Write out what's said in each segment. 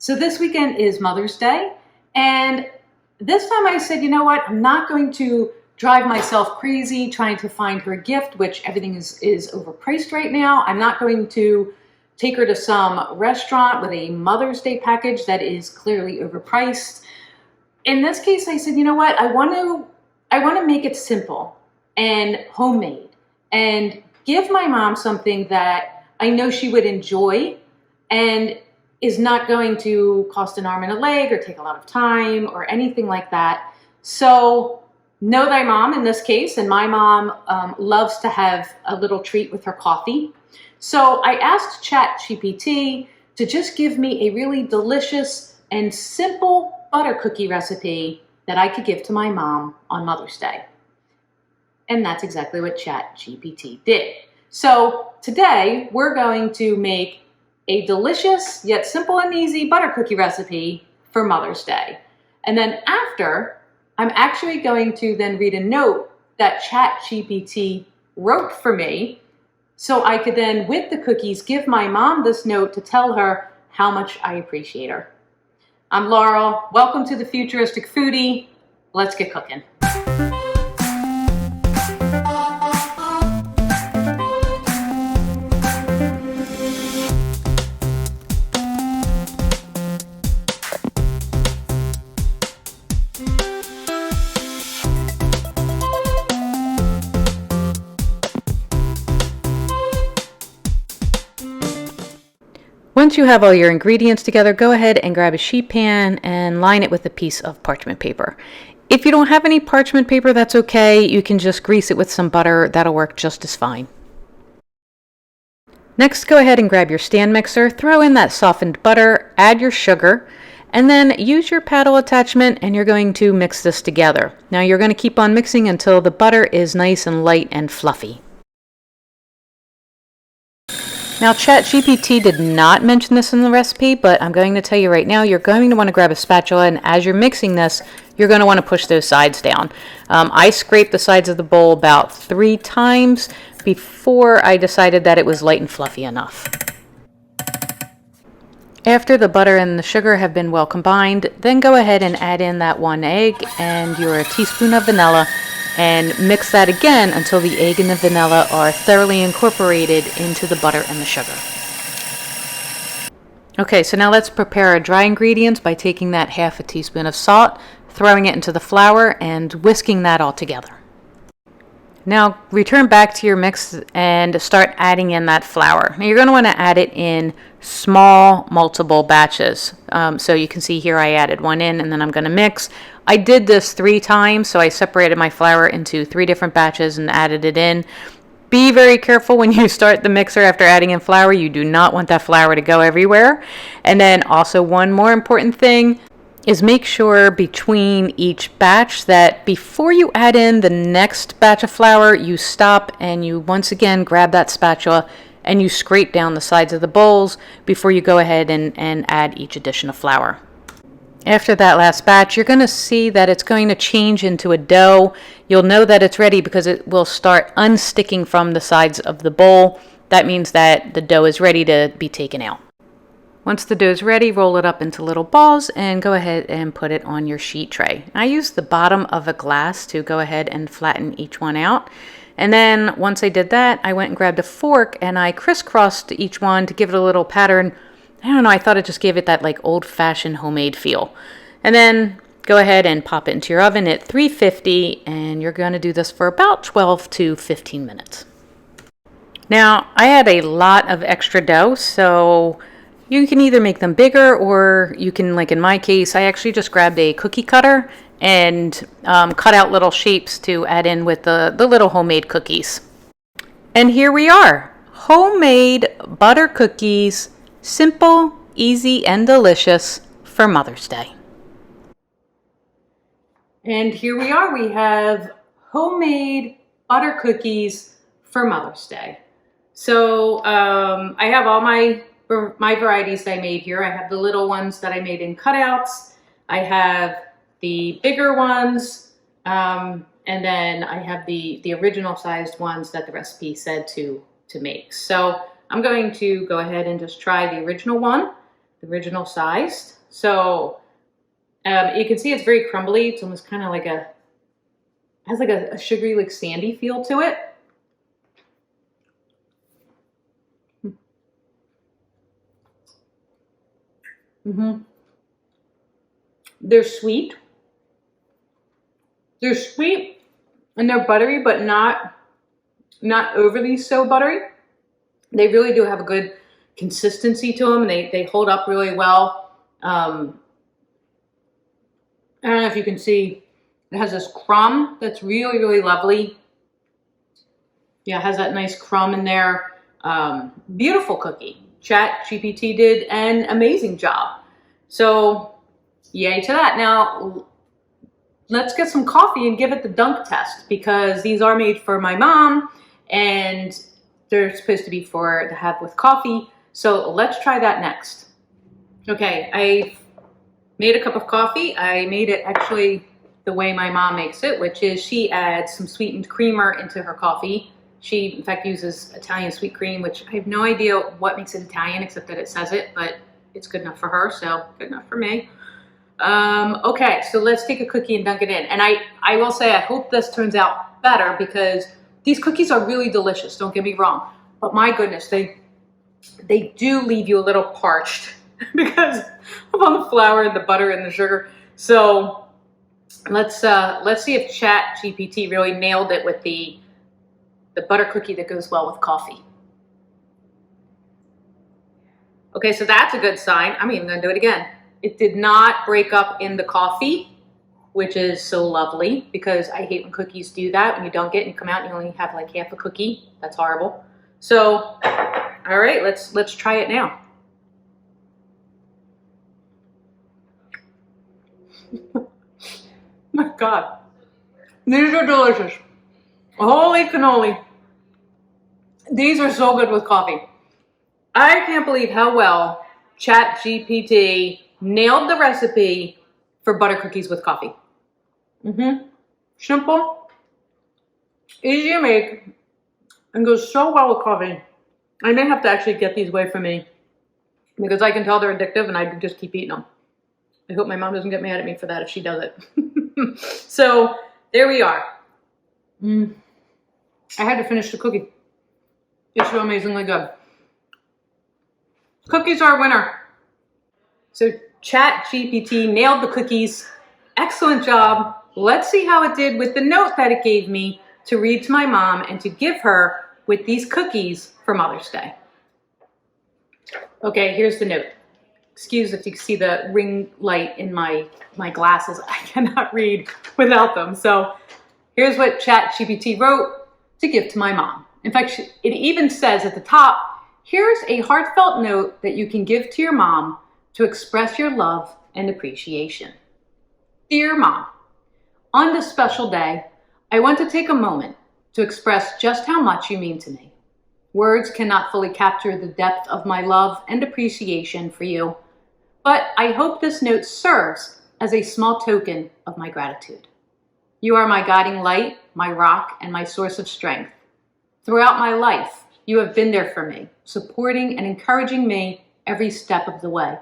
So this weekend is Mother's Day, and this time I said, you know what, I'm not going to drive myself crazy trying to find her a gift, which everything is overpriced right now. I'm not going to take her to some restaurant with a Mother's Day package that is clearly overpriced. In this case, I said, you know what, I want to make it simple and homemade and give my mom something that I know she would enjoy and is not going to cost an arm and a leg or take a lot of time or anything like that. So know thy mom in this case, and my mom loves to have a little treat with her coffee. So I asked ChatGPT to just give me a really delicious and simple butter cookie recipe that I could give to my mom on Mother's Day. And that's exactly what ChatGPT did. So today we're going to make a delicious yet simple and easy butter cookie recipe for Mother's Day. And then after, I'm actually going to then read a note that ChatGPT wrote for me so I could then, with the cookies, give my mom this note to tell her how much I appreciate her. I'm Laurel. Welcome to the Futuristic Foodie. Let's get cooking. Once you have all your ingredients together, go ahead and grab a sheet pan and line it with a piece of parchment paper. If you don't have any parchment paper, that's okay. You can just grease it with some butter. That'll work just as fine. Next, go ahead and grab your stand mixer, throw in that softened butter, add your sugar, and then use your paddle attachment and you're going to mix this together. Now you're going to keep on mixing until the butter is nice and light and fluffy. Now, ChatGPT did not mention this in the recipe, but I'm going to tell you right now, you're going to want to grab a spatula, and as you're mixing this, you're going to want to push those sides down. I scraped the sides of the bowl about 3 times before I decided that it was light and fluffy enough. After the butter and the sugar have been well combined, then go ahead and add in that 1 egg and your teaspoon of vanilla, and mix that again until the egg and the vanilla are thoroughly incorporated into the butter and the sugar. Okay, so now let's prepare our dry ingredients by taking that 1/2 teaspoon of salt, throwing it into the flour, and whisking that all together. Now return back to your mix and start adding in that flour. Now you're going to want to add it in small multiple batches. So you can see here I added 1 in and then I'm going to mix. I did this 3 times, so I separated my flour into 3 different batches and added it in. Be very careful when you start the mixer after adding in flour. You do not want that flour to go everywhere. And then also one more important thing is make sure between each batch that before you add in the next batch of flour, you stop and you once again grab that spatula and you scrape down the sides of the bowls before you go ahead and add each addition of flour. After that last batch, you're going to see that it's going to change into a dough. You'll know that it's ready because it will start unsticking from the sides of the bowl. That means that the dough is ready to be taken out. Once the dough is ready, roll it up into little balls and go ahead and put it on your sheet tray. I used the bottom of a glass to go ahead and flatten each one out. And then once I did that, I went and grabbed a fork and I crisscrossed each one to give it a little pattern. I don't know, I thought it just gave it that like old-fashioned homemade feel. And then go ahead and pop it into your oven at 350, and you're going to do this for about 12 to 15 minutes. Now, I had a lot of extra dough, so you can either make them bigger or you can, like in my case, I actually just grabbed a cookie cutter and cut out little shapes to add in with the little homemade cookies. And here we are, homemade butter cookies, simple, easy, and delicious for Mother's Day. And here we are, we have homemade butter cookies for Mother's Day. So I have all my varieties that I made here. I have the little ones that I made in cutouts. I have the bigger ones, and then I have the original sized ones that the recipe said to make. So I'm going to go ahead and just try the original one. the original size. So you can see it's very crumbly. It's almost kind of like has like a sugary, like sandy feel to it. They're sweet. They're sweet and they're buttery, but not overly so buttery. They really do have a good consistency to them. They hold up really well. I don't know if you can see, it has this crumb that's really, really lovely. Yeah, it has that nice crumb in there. Beautiful cookie. ChatGPT did an amazing job. So yay to that. Now let's get some coffee and give it the dunk test, because these are made for my mom and they're supposed to be to have with coffee. So let's try that next. Okay, I made a cup of coffee. I made it actually the way my mom makes it, which is she adds some sweetened creamer into her coffee. She, in fact, uses Italian sweet cream, which I have no idea what makes it Italian, except that it says it, but it's good enough for her, so good enough for me. Okay, so let's take a cookie and dunk it in. And I will say, I hope this turns out better, because these cookies are really delicious, don't get me wrong. But my goodness, they do leave you a little parched because of all the flour and the butter and the sugar. So let's see if ChatGPT really nailed it with the butter cookie that goes well with coffee. Okay, so that's a good sign. I'm even gonna do it again. It did not break up in the coffee, which is so lovely, because I hate when cookies do that. When you dunk it and you come out and you only have like half a cookie. That's horrible. So, all right, let's try it now. My God, these are delicious. Holy cannoli. These are so good with coffee. I can't believe how well ChatGPT nailed the recipe for butter cookies with coffee. Simple, easy to make, and goes so well with coffee. I may have to actually get these away from me, because I can tell they're addictive and I just keep eating them. I hope my mom doesn't get mad at me for that if she does it. So there we are. I had to finish the cookie. It's so amazingly good. Cookies are a winner. So ChatGPT nailed the cookies. Excellent job. Let's see how it did with the note that it gave me to read to my mom and to give her with these cookies for Mother's Day. Okay, here's the note. Excuse if you can see the ring light in my glasses. I cannot read without them. So here's what ChatGPT wrote to give to my mom. In fact, it even says at the top, here's a heartfelt note that you can give to your mom to express your love and appreciation. Dear Mom, on this special day, I want to take a moment to express just how much you mean to me. Words cannot fully capture the depth of my love and appreciation for you, but I hope this note serves as a small token of my gratitude. You are my guiding light, my rock, and my source of strength. Throughout my life, you have been there for me, supporting and encouraging me every step of the way.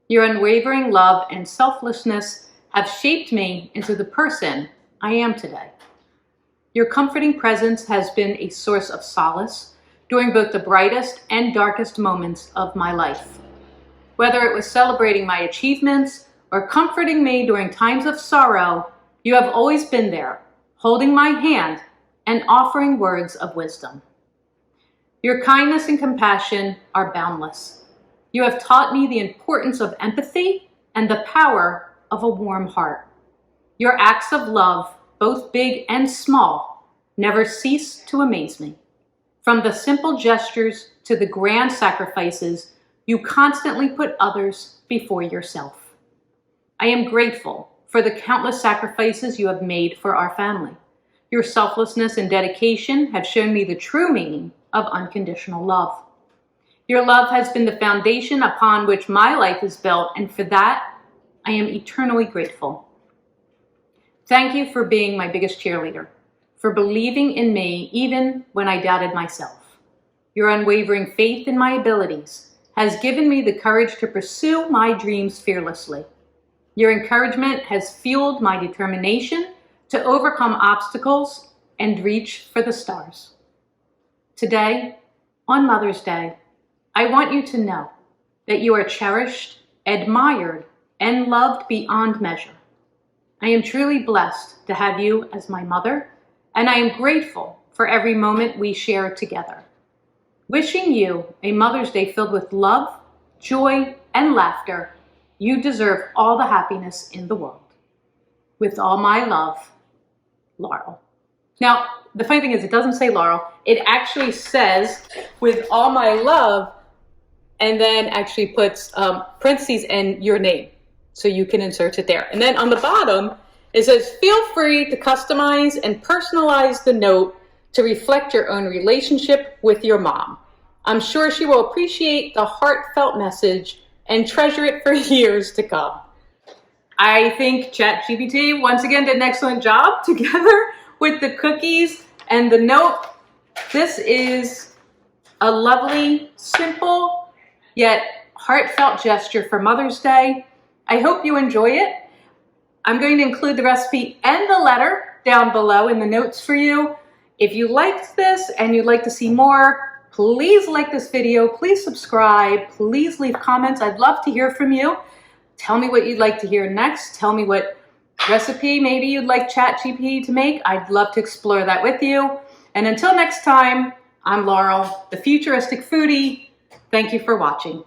Your unwavering love and selflessness have shaped me into the person I am today. Your comforting presence has been a source of solace during both the brightest and darkest moments of my life. Whether it was celebrating my achievements or comforting me during times of sorrow, you have always been there, holding my hand and offering words of wisdom. Your kindness and compassion are boundless. You have taught me the importance of empathy and the power of a warm heart. Your acts of love, both big and small, never cease to amaze me. From the simple gestures to the grand sacrifices, you constantly put others before yourself. I am grateful for the countless sacrifices you have made for our family. Your selflessness and dedication have shown me the true meaning of unconditional love. Your love has been the foundation upon which my life is built, and for that, I am eternally grateful. Thank you for being my biggest cheerleader, for believing in me even when I doubted myself. Your unwavering faith in my abilities has given me the courage to pursue my dreams fearlessly. Your encouragement has fueled my determination to overcome obstacles and reach for the stars. Today, on Mother's Day, I want you to know that you are cherished, admired, and loved beyond measure. I am truly blessed to have you as my mother, and I am grateful for every moment we share together. Wishing you a Mother's Day filled with love, joy, and laughter. You deserve all the happiness in the world. With all my love, Laurel. Now, the funny thing is, it doesn't say Laurel. It actually says, with all my love, and then actually puts parentheses and your name. So you can insert it there. And then on the bottom, it says, feel free to customize and personalize the note to reflect your own relationship with your mom. I'm sure she will appreciate the heartfelt message and treasure it for years to come. I think ChatGPT once again did an excellent job together with the cookies and the note. This is a lovely, simple, yet heartfelt gesture for Mother's Day. I hope you enjoy it. I'm going to include the recipe and the letter down below in the notes for you. If you liked this and you'd like to see more, please like this video, please subscribe, please leave comments. I'd love to hear from you. Tell me what you'd like to hear next. Tell me what recipe maybe you'd like ChatGPT to make. I'd love to explore that with you. And until next time, I'm Laurel, the futuristic foodie. Thank you for watching.